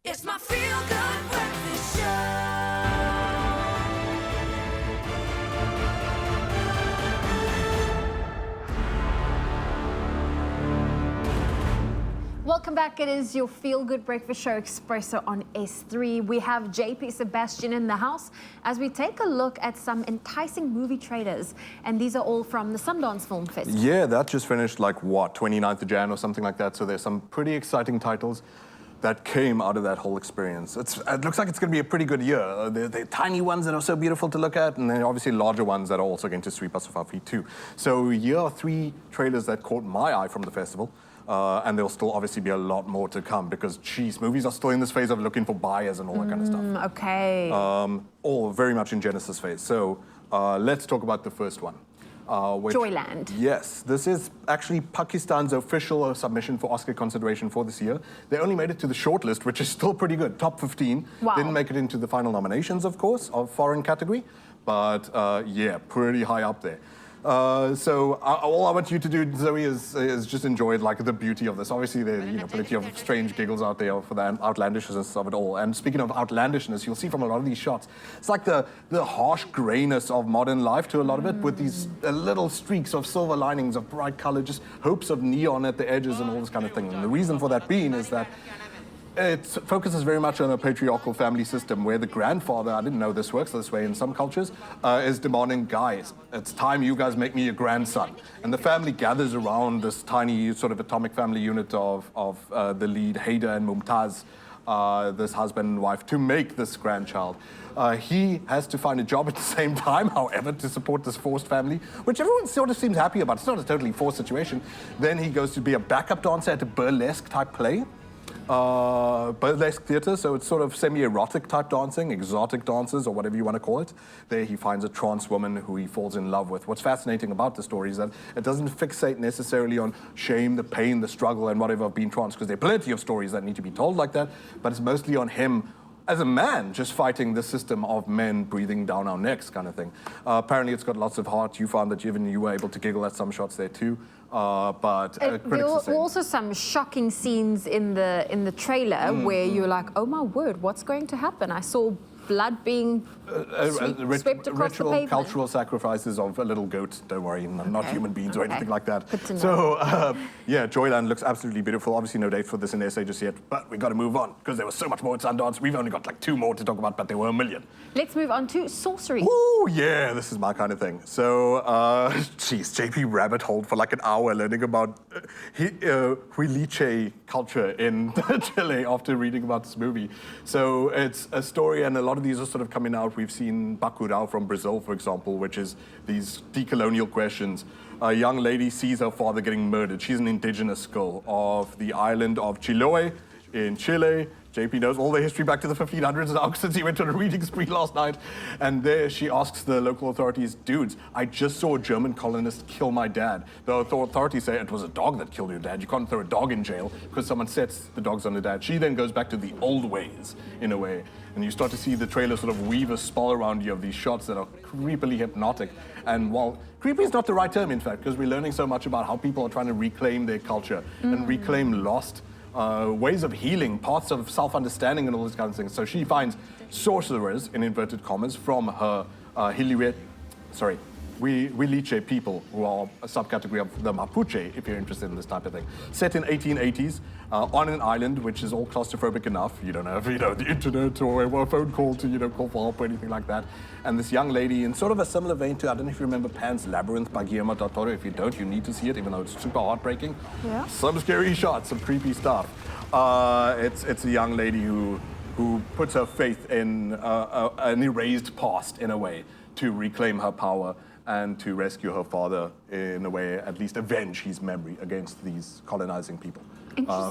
It's my feel-good breakfast show. Welcome back. It is your feel-good breakfast show, Expresso on S3. We have JP Sebastian in the house as we take a look at some enticing movie trailers. And these are all from the Sundance Film Festival. Yeah, that just finished like, what, 29th of Jan or something like that. So there's some pretty exciting titles that came out of that whole experience. It looks like it's going to be a pretty good year. The tiny ones that are so beautiful to look at, and then obviously larger ones that are also going to sweep us off our feet too. So here are 3 trailers that caught my eye from the festival. And there'll still obviously be a lot more to come because, geez, movies are still in this phase of looking for buyers and all that kind of stuff. Okay. All very much in Genesis phase. So let's talk about the first one. Joyland. Yes, this is actually Pakistan's official submission for Oscar consideration for this year. They only made it to the shortlist, which is still pretty good, top 15. Wow. Didn't make it into the final nominations, of course, of foreign category, but yeah, pretty high up there. So all I want you to do, Zoe, is just enjoy like the beauty of this. Obviously, there are plenty of strange giggles out there for the outlandishness of it all. And speaking of outlandishness, you'll see from a lot of these shots, it's like the harsh grayness of modern life to a lot of it, with these little streaks of silver linings of bright color, just hopes of neon at the edges and all this kind of thing. And the reason for that being is that it focuses very much on a patriarchal family system where the grandfather, I didn't know this works this way in some cultures, is demanding, guys, it's time you guys make me a grandson. And the family gathers around this tiny sort of atomic family unit of the lead, Haida and Mumtaz, this husband and wife, to make this grandchild. He has to find a job at the same time, however, to support this forced family, which everyone sort of seems happy about. It's not a totally forced situation. Then he goes to be a backup dancer at a burlesque type play. Burlesque theater, so it's sort of semi-erotic type dancing, exotic dances, or whatever you want to call it. There he finds a trans woman who he falls in love with. What's fascinating about the story is that it doesn't fixate necessarily on shame, the pain, the struggle, and whatever of being trans, because there are plenty of stories that need to be told like that, but it's mostly on him as a man, just fighting the system of men breathing down our necks kind of thing. Apparently it's got lots of heart. You found that even you were able to giggle at some shots there too. But There critics were also some shocking scenes in the trailer where you're like, oh my word, what's going to happen? I saw blood being swept across the pavement. Cultural sacrifices of a little goat, don't worry, not human beings or anything like that. Good to know. So, yeah, Joyland looks absolutely beautiful. Obviously no date for this in SA just yet, but we got to move on because there was so much more at Sundance. We've only got like 2 more to talk about, but there were a million. Let's move on to Sorcery. Ooh, yeah, this is my kind of thing. So, geez, JP rabbit hole for like an hour learning about Huiliche culture in Chile after reading about this movie. So it's a story, and a lot of these are sort of coming out. We've seen Bacurau from Brazil, for example, which is these decolonial questions. A young lady sees her father getting murdered. She's an indigenous girl of the island of Chiloé in Chile. JP knows all the history back to the 1500s now since he went on a reading spree last night. And there she asks the local authorities, dudes, I just saw a German colonist kill my dad. The authorities say it was a dog that killed your dad. You can't throw a dog in jail because someone sets the dogs on the dad. She then goes back to the old ways, in a way. And you start to see the trailer sort of weave a spell around you of these shots that are creepily hypnotic. And while creepy is not the right term, in fact, because we're learning so much about how people are trying to reclaim their culture and reclaim lost ways of healing, parts of self-understanding and all these kinds of things. So she finds sorcerers, in inverted commas, from her Huiliche people, who are a subcategory of the Mapuche, if you're interested in this type of thing. Set in 1880s, on an island, which is all claustrophobic enough. You don't have, the internet or a phone call to, call for help or anything like that. And this young lady, in sort of a similar vein to, I don't know if you remember Pan's Labyrinth by Guillermo del Toro. If you don't, you need to see it, even though it's super heartbreaking. Yeah. Some scary shots, some creepy stuff. It's a young lady who puts her faith in an erased past, in a way, to reclaim her power and to rescue her father, in a way, at least avenge his memory against these colonizing people.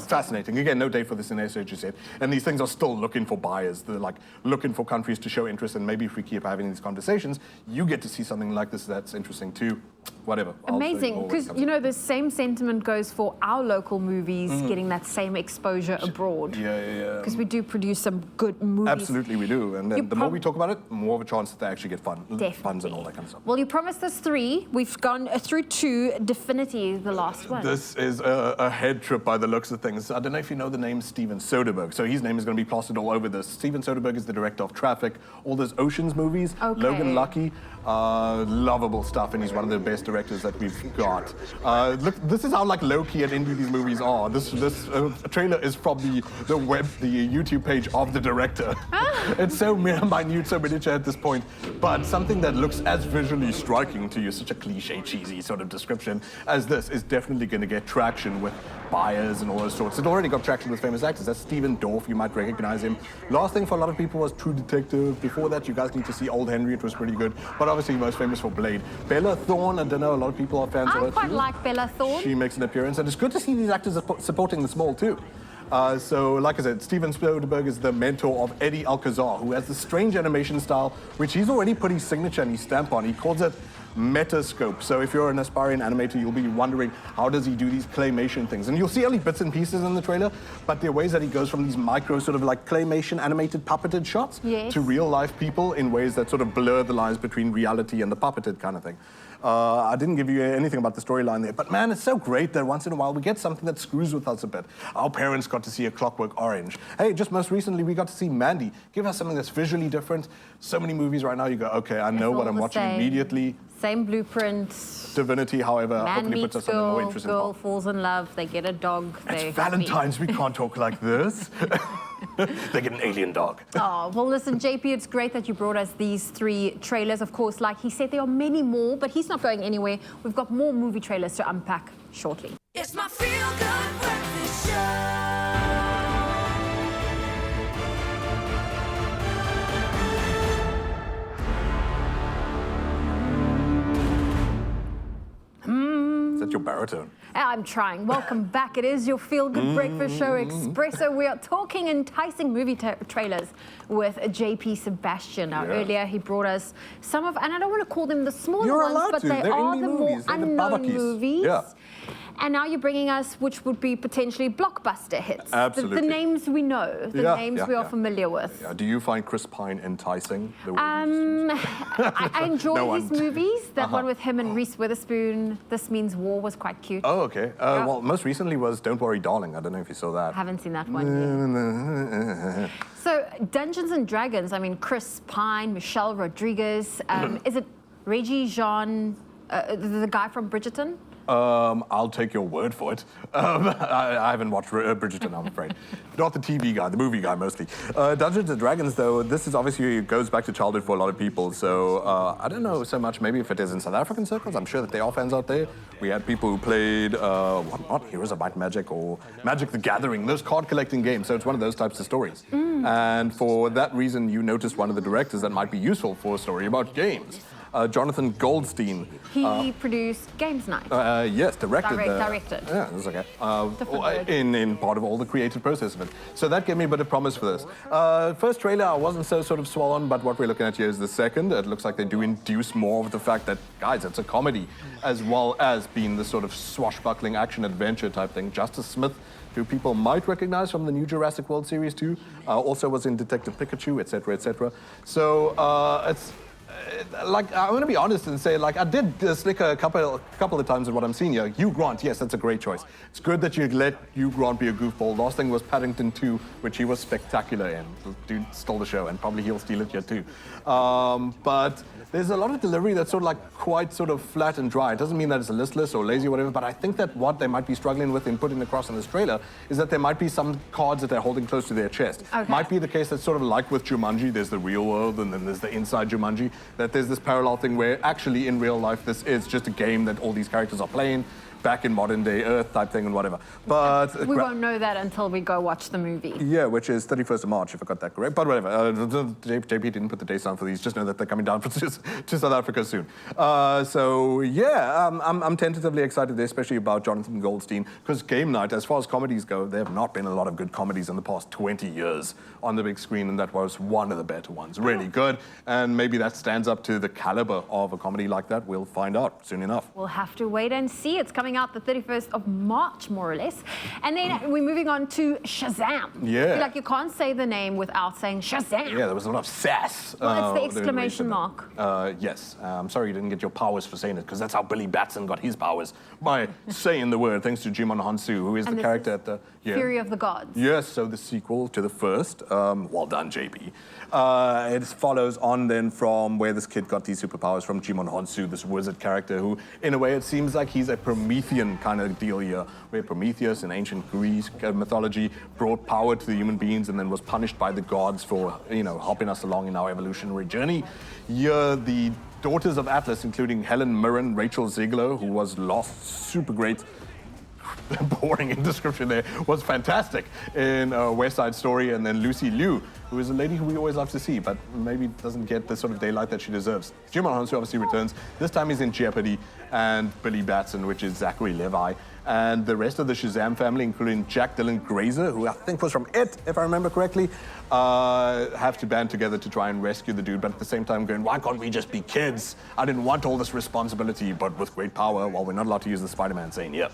Fascinating. Again, no date for this in SA just yet. And these things are still looking for buyers. They're like looking for countries to show interest, and maybe if we keep having these conversations, you get to see something like this that's interesting too. whatever. I'll show you Amazing, more when it because comes you up. know the same sentiment goes for our local movies getting that same exposure abroad. Yeah. Because we do produce some good movies. Absolutely, we do. And then You the more we talk about it, more of a chance that they actually get funds and all that kind of stuff. Well, you promised us 3. We've gone through 2. Definity, the last one. This is a head trip by the looks of things. I don't know if you know the name Steven Soderbergh. So his name is going to be plastered all over this. Steven Soderbergh is the director of Traffic, all those Oceans movies, Okay. Logan Lucky, lovable stuff, and he's one of the best directors that we've got. Look, this is how like low-key and indie these movies are. This trailer is from the YouTube page of the director. It's so minute, so miniature at this point, but something that looks as visually striking to you, such a cliche, cheesy sort of description as this, is definitely going to get traction with buyers and all those sorts. It already got traction with famous actors. That's Stephen Dorff, you might recognize him. Last thing for a lot of people was True Detective. Before that, you guys need to see Old Henry, it was pretty good, but obviously most famous for Blade. Bella Thorne, I don't know, a lot of people are fans of her I quite too. like Bella Thorne. She makes an appearance, and it's good to see these actors supporting the small too. So, like I said, Steven Soderbergh is the mentor of Eddie Alcazar, who has this strange animation style, which he's already put his signature and his stamp on. He calls it Metascope. So if you're an aspiring animator, you'll be wondering, how does he do these claymation things? And you'll see only bits and pieces in the trailer, but there are ways that he goes from these micro sort of like claymation animated puppeted shots Yes. to real life people in ways that sort of blur the lines between reality and the puppeted kind of thing. I didn't give you anything about the storyline there, but man, it's so great that once in a while we get something that screws with us a bit. Our parents got to see A Clockwork Orange. Hey, just most recently we got to see Mandy. Give us something that's visually different. So many movies right now, you go, okay, I know It's what all I'm the watching same. immediately. Same blueprint. Divinity, however, Man hopefully puts meets us on a more girl, interesting girl path. falls in love, they get a dog. It's Valentine's, we can't talk like this. They get an alien dog. Oh, well, listen, JP, it's great that you brought us these 3 trailers. Of course, like he said, there are many more, but he's not going anywhere. We've got more movie trailers to unpack shortly. It's my feel-good breakfast show. Is that your baritone? I'm trying. Welcome back. It is your feel-good breakfast show, Expresso. We are talking enticing movie trailers with JP Sebastian. Now, Yeah. earlier he brought us some of, and I don't want to call them the smaller You're ones, allowed but to. they They're are indie the more movies. They're the unknown babakies. movies. Yeah. And now you're bringing us, which would be potentially blockbuster hits. The Absolutely. names we know, the Yeah, names yeah, we are yeah. familiar with. Yeah, do you find Chris Pine enticing? The way he I enjoy No his one. movies. That one with him and Reese Witherspoon, This Means War, was quite cute. Oh, okay. Well, most recently was Don't Worry, Darling. I don't know if you saw that. Haven't seen that one yet. So, Dungeons and Dragons, I mean, Chris Pine, Michelle Rodriguez, is it Reggie Jean, the guy from Bridgerton? I'll take your word for it. I haven't watched Bridgerton, I'm afraid. Not the TV guy, the movie guy mostly. Dungeons and Dragons, though, this is obviously goes back to childhood for a lot of people. So I don't know so much. Maybe if it is in South African circles, I'm sure that there are fans out there. We had people who played not Heroes of Might and Magic or Magic the Gathering, those card collecting games. So it's one of those types of stories. And for that reason, you noticed one of the directors that might be useful for a story about games. Jonathan Goldstein. He produced Games Night. Yes, directed. Directed. Yeah, that's okay. Different word. In part of all the creative process of it. So that gave me a bit of promise for this. First trailer, I wasn't so sort of swollen, but what we're looking at here is the second. It looks like they do induce more of the fact that, guys, it's a comedy, as well as being the sort of swashbuckling action-adventure type thing. Justice Smith, who people might recognize from the new Jurassic World series too, also was in Detective Pikachu, etc., etc. So it's... like, I'm going to be honest and say, like, I did snicker a couple of times at what I'm seeing here. Hugh Grant, yes, that's a great choice. It's good that you let Hugh Grant be a goofball. Last thing was Paddington 2, which he was spectacular in. The dude stole the show, and probably he'll steal it here too. But there's a lot of delivery that's sort of like quite sort of flat and dry. It doesn't mean that it's listless or lazy or whatever, but I think that what they might be struggling with in putting across in this trailer is that there might be some cards that they're holding close to their chest. Okay. Might be the case that's sort of like with Jumanji, there's the real world and then there's the inside Jumanji, that there's this parallel thing where actually in real life this is just a game that all these characters are playing. back in modern day Earth type thing and whatever. But We won't know that until we go watch the movie. yeah, which is 31st of March, if I got that correct. But whatever, JP didn't put the dates down for these. Just know that they're coming down to South Africa soon. So yeah, I'm tentatively excited there, especially about Jonathan Goldstein, because Game Night, as far as comedies go, there have not been a lot of good comedies in the past 20 years on the big screen, and that was one of the better ones. Really good, and maybe that stands up to the caliber of a comedy like that. We'll find out soon enough. We'll have to wait and see. It's coming out the 31st of March, more or less. And then we're moving on to Shazam. Yeah. I feel like you can't say the name without saying Shazam. Yeah, there was a lot of sass. Well, it's the when we exclamation said mark. that. Yes. I'm sorry you didn't get your powers for saying it, because that's how Billy Batson got his powers, by saying the word, thanks to Jimon Hansu, who is And the this character is at the... Fury of the Gods. Yes, so the sequel to the first. Well done, JP. It follows on then from where this kid got these superpowers from, Jimon Hansu, this wizard character who, in a way, it seems like he's a Promethean kind of deal here, where Prometheus in ancient Greece mythology brought power to the human beings and then was punished by the gods for, helping us along in our evolutionary journey. Here, the daughters of Atlas, including Helen Mirren, Rachel Ziegler, who was lost, super great, boring in description there, was fantastic in West Side Story, and then Lucy Liu, who is a lady who we always love to see, but maybe doesn't get the sort of daylight that she deserves. Jimon Hansu obviously returns. This time he's in Jeopardy, and Billy Batson, which is Zachary Levi, and the rest of the Shazam family, including Jack Dylan Grazer, who I think was from It, if I remember correctly, have to band together to try and rescue the dude, but at the same time going, why can't we just be kids? I didn't want all this responsibility, but with great power, well, we're not allowed to use the Spider-Man saying, yeah.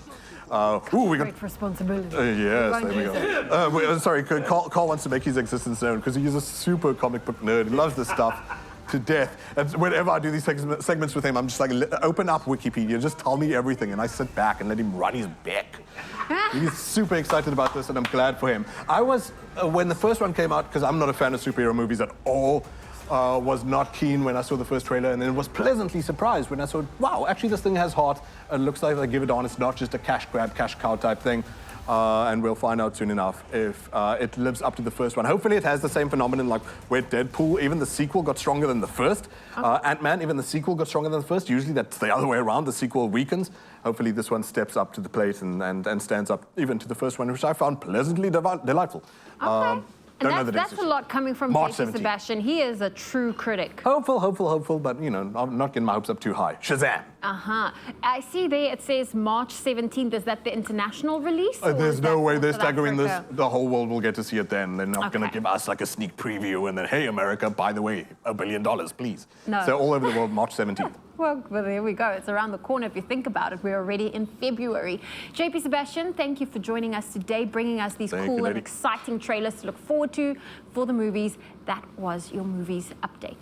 We got Great responsibility. yes, there we go. Sorry, Carl wants to make his existence known because he's a super comic book nerd. He loves this stuff to death. And whenever I do these segments with him, I'm just like, open up Wikipedia, just tell me everything. And I sit back and let him run his beck. He's super excited about this, and I'm glad for him. I was, when the first one came out, because I'm not a fan of superhero movies at all, was not keen when I saw the first trailer, and then was pleasantly surprised when I saw, wow, actually this thing has heart. It looks like they give it on. It's not just a cash grab, cash cow type thing. And we'll find out soon enough if it lives up to the first one. Hopefully it has the same phenomenon like where Deadpool, even the sequel got stronger than the first. Ant-Man, even the sequel got stronger than the first. Usually that's the other way around, the sequel weakens. Hopefully this one steps up to the plate and stands up even to the first one, which I found pleasantly delightful. Okay. Don't know And the that's a decision. lot coming from March JP 17th. Sebastian. He is a true critic. Hopeful, but I'm not getting my hopes up too high. Shazam! I see there it says March 17th. Is that the international release? or There's is no that way for they're South staggering this. Africa? The whole world will get to see it then. They're not going to Okay. give us like a sneak preview and then, hey, America, by the way, $1 billion, please. No. So all over the world, March 17th. Well, there we go. It's around the corner. If you think about it, we're already in February. JP Sebastian, thank you for joining us today, bringing us these Thank cool you, and lady. exciting trailers to look forward to for the movies. That was your movies update.